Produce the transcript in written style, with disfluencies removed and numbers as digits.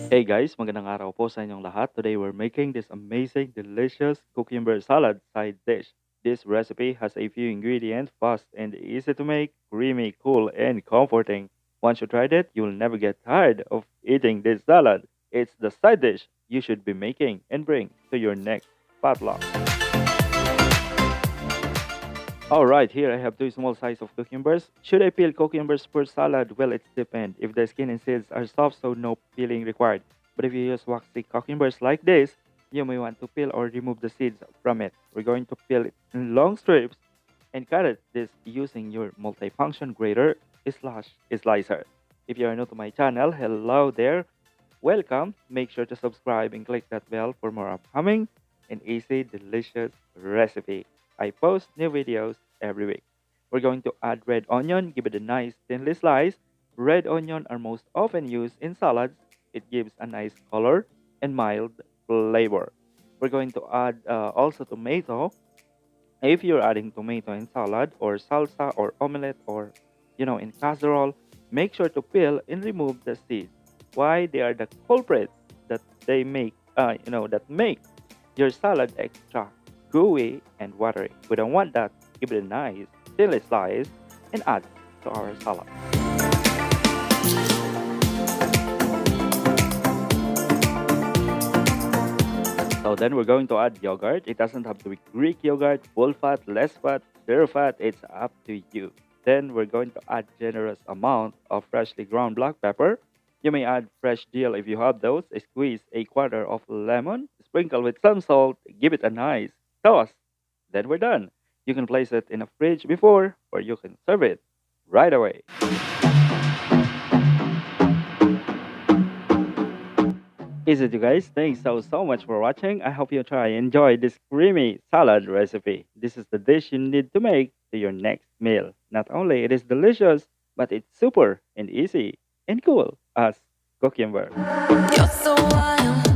Hey guys, magandang araw po sa inyong lahat. Today we're making this amazing, delicious cucumber salad side dish. This recipe has a few ingredients, fast and easy to make, creamy, cool, and comforting. Once you tried it, you'll never get tired of eating this salad. It's the side dish you should be making and bring to your next potluck. All right, here I have two small size of cucumbers. Should I peel cucumbers for salad? Well, it's depend. If the skin and seeds are soft, so no peeling required. But if you use waxy cucumbers like this, you may want to peel or remove the seeds from it. We're going to peel it in long strips and cut it this using your multifunction grater slash slicer. If you are new to my channel, hello there. Welcome. Make sure to subscribe and click that bell for more upcoming and easy, delicious recipe. I post new videos every week. We're going to add red onion, give it a nice thinly slice. Red onion are most often used in salads. It gives a nice color and mild flavor. We're going to add also tomato. If you're adding tomato in salad or salsa or omelette or in casserole, make sure to peel and remove the seeds. Why? They are the culprits that they make that make your salad extra gooey and watery. We don't want that. Give it a nice thinly slice and add to our salad. So then we're going to add yogurt. It doesn't have to be Greek yogurt, full fat, less fat, zero fat. It's up to you. Then we're going to add generous amount of freshly ground black pepper. You may add fresh dill if you have those. Squeeze a quarter of lemon. Sprinkle with some salt. Give it a nice toss. Then we're done. You can place it in a fridge before, or you can serve it right away. Is it, you guys? Thanks so much for watching. I hope you try and enjoy this creamy salad recipe. This is the dish you need to make to your next meal. Not only it is delicious, but it's super and easy and cool as cucumber. You're so wild.